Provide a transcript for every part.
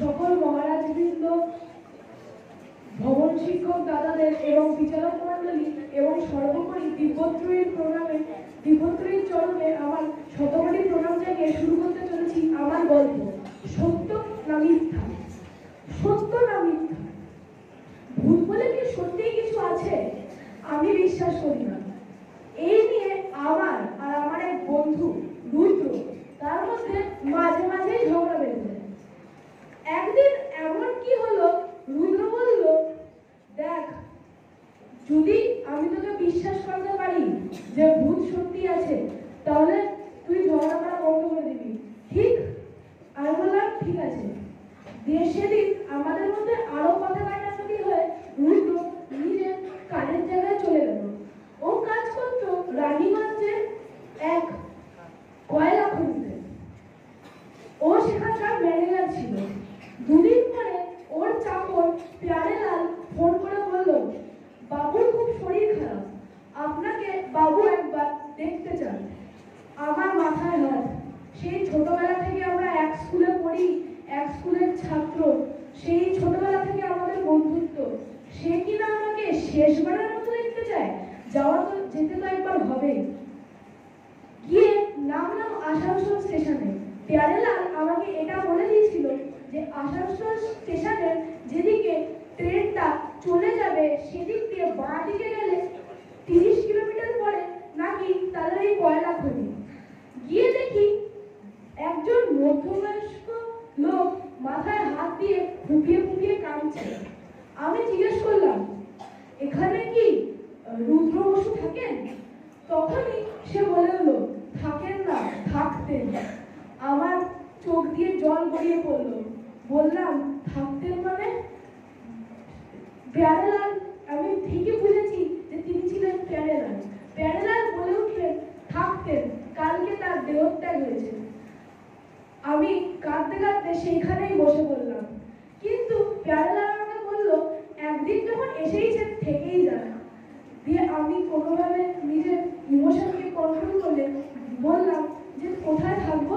সকল মহারাজবৃন্দ, ভবন শিক্ষক দাদাদের এবং বিচারক মণ্ডলী এবং সর্বোপরি দিব্যত্রয়ীর প্রণামে, দিব্যত্রয়ীর চরণে আমার শতকোটি প্রণাম জানিয়ে শুরু করতে চলেছি আমার গল্প, সত্য না মিথ্যা। সত্য না মিথ্যা? ভূত বলে কি সত্যিই কিছু আছে? আমি বিশ্বাস করি না। এই নিয়ে আমার আর আমার এক বন্ধু রুদ্র, তার মধ্যে মাঝে মাঝেই ঝগড়া বেঁধে যায়। একদিন এমন কি হলো, রুদ্র বলল, দেখ, যদি আমি তোকে বিশ্বাস করতে পারি যে ভূত সত্যি আছে, তাহলে তুই ঝগড়া করা বন্ধ করে দিবি, ঠিক? আমি বললাম ঠিক আছে। দিয়ে সেদিন আমাদের মধ্যে আরো কথা কাটাকাটি হয়ে রুদ্র নিজের কাজের জায়গায় চলে গেল। ও কাজ করতো রানীগঞ্জের এক কয়লা খনিতে। ও সেখানকার ম্যানেজার ছিল। দুদিন পরে ওর চাকর প্যারেলাল ফোন করে বলল, বাবুর খুব শরীর খারাপ, আপনাকে বাবু একবার দেখতে চান। আমার মাথায় হাত। সেই ছোটবেলা থেকে আমরা এক স্কুলে পড়ি, এক স্কুলের ছাত্র, সেই ছোটবেলা থেকে আমাদের বন্ধুত্ব। সে কিনা আমাকে শেষবারের মতো দেখতে চায়। যেতে তো একবার হবে। গিয়ে নামলাম আসানসোল স্টেশনে। প্যারেলাল আমাকে এটা বলে দিয়েছিল যে আসানসোল স্টেশনের যেদিকে ট্রেনটা চলে যাবে সেদিক দিয়ে বাঁ দিকে গেলে 30 কিলোমিটার পরে নাকি তাদের এই কয়লা খনি। গিয়ে দেখি একজন মধ্যবয়স্ক লোক মাথায় হাত দিয়ে ফুপিয়ে ফুপিয়ে কাঁদছে। আমি জিজ্ঞেস করলাম, এখানে কি রুদ্র বসু থাকেন? তখনই সে বলে হলো, থাকেন না, থাকতেন। আমার চোখ দিয়ে জল গড়িয়ে পড়ল। বললাম, থাকতেন মানে? প্যারেলাল, আমি ঠিকই বুঝেছি যে তিনি ছিলেন প্যারেলাল। প্যারেলাল বলে উঠলেন, থাকতেন, কালকে তার দেহত্যাগ হয়েছে। আমি কাঁদতে কাঁদতে সেইখানেই বসে পড়লাম। কিন্তু প্যারেলাল আমাকে বলল, একদিন যখন এসেইছেন থেকেই যান। দিয়ে আমি কোনোভাবে নিজের ইমোশনকে কন্ট্রোল করে বললাম যে কোথায় থাকবো?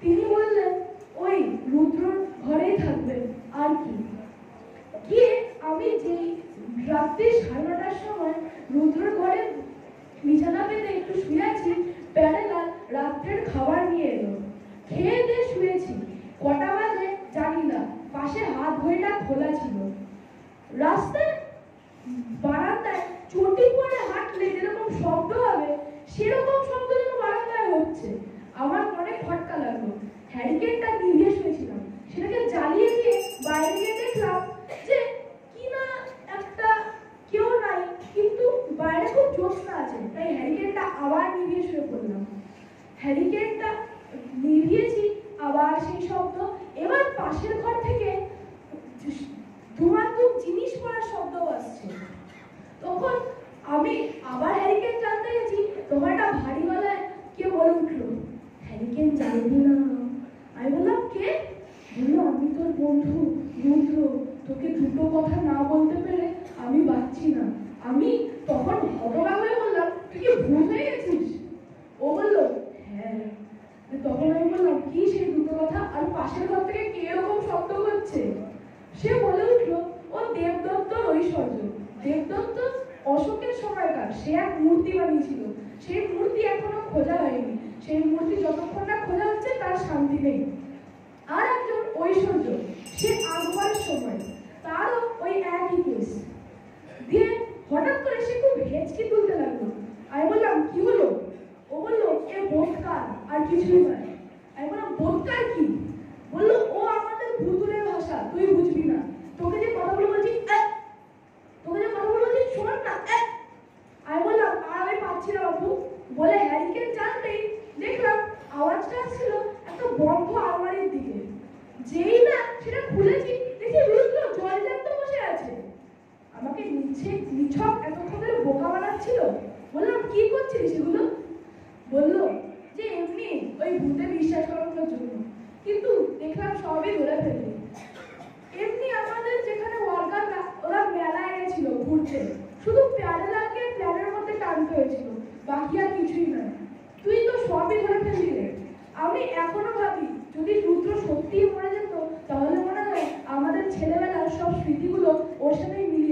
তিনি বললেন, ওই রুদ্রর ঘরেই থাকবেন, আর কি। গিয়ে আমি যেই রাত্রি 9:30টার সময় রুদ্রর ঘরে বিছানা পেতে একটু শুয়ে আছি, প্যারেলাল রাত্রের খাবার নিয়ে এলো। খেয়ে দিয়ে শুয়েছি। কটা বাজে জানি না, পাশে হাত ঘড়িটা খোলা ছিল। রাস্তায় বারান্দায় চটি পরে হাঁটলে যেরকম শব্দ হবে, সেরকম শব্দ যেন বারান্দায় হচ্ছে। আমার অনেক খটকা লাগলো। হ্যারিকেনটা নিভিয়ে শুয়েছিলাম, সেটাকে জ্বালিয়ে দিয়ে বাইরে গিয়ে দেখলাম যে কি না একটা কেউ নাই, কিন্তু বাইরে খুব জ্যোৎস্না আছে। তাই হ্যারিকেনটা আবার নিভিয়ে শুয়ে পড়লাম। হ্যারিকেনটা নিভিয়েছি, আবার সেই শব্দ। এবার পাশের ঘর থেকে ধুমাধুম জিনিস পড়ার শব্দ আসছে। তখন আমি আবার হ্যারিকেন জ্বালতে গেছি, তখন একটা ভারী গলায় কে বলে উঠলো, হ্যারিকেন জ্বালবি না। আমি বললাম, কে? বললো, আমি তোর বন্ধু রুদ্র, তোকে দুটো কথা না বলতে পেরে আমি বাঁচছি না। আমি তখন হতবাক হয়ে বললাম, তুই কি ভূত হয়ে গেছিস? ও বললো, হ্যাঁ। তখন আমি বললাম, কি সেই দুটো কথা, আর পাশের ঘর থেকে কে এরকম শব্দ করছে? সে বলে উঠলো, ও দেবদত্তর ঐশ্বর্য। দেবদত্ত অশোকের সময়কার, সে এক মূর্তি বানিয়েছিল। সেই মূর্তি এখনো খোঁজা হয়নি। সেই মূর্তি যতক্ষণ না খোঁজা হচ্ছে তার শান্তি নেই। আর একজন ঐশ্বর্য, সে আকবরের সময়, তারও ওই একই কেস। দিয়ে হঠাৎ করে সে খুব হেঁচকি তুলতে লাগলো। আমি বললাম, কি হলো? ও বললো, এ বোধকার, আর কিছুই নয়। আমি বললাম, বোধকার কি? বললো, ও আমাদের ভুতুরে ভাষা, তুই বুঝবি না। তোকে যে কথাগুলো বলছি, তোকে যে কথাগুলো বলছি শোন না। আমি বললাম, আর আমি পাচ্ছি না বাবু। বলে হ্যারিকেন জ্বালতেই দেখলাম আওয়াজটা আসছিল একটা বন্ধ আলমারির দিকে। যেই না সেটা খুলেছি, দেখি রুদ্র জলজান্ত বসে আছে। আমাকে নিছক এতক্ষণ ধরে বোকা বানাচ্ছিল। বললাম, কি করছিস এগুলো? বললো যে এমনি ওই ভূতে বিশ্বাস করানোর জন্য। কিন্তু দেখলাম সবই ধরে ফেললি। এমনি আমাদের যেখানে ওয়ার্কাররা, ওরা মেলায় গেছিল ঘুরতে, শুধু প্যারেলালকে প্ল্যানের মধ্যে টানতে হয়েছিল, বাকি আর কিছুই নয়। তুই তো সবই ধরে ফেললি রে। আমি এখনো ভাবি, যদি রুদ্র সত্যিই মরে যেত, তাহলে স্মৃতিগুলো ওর সাথে মিলে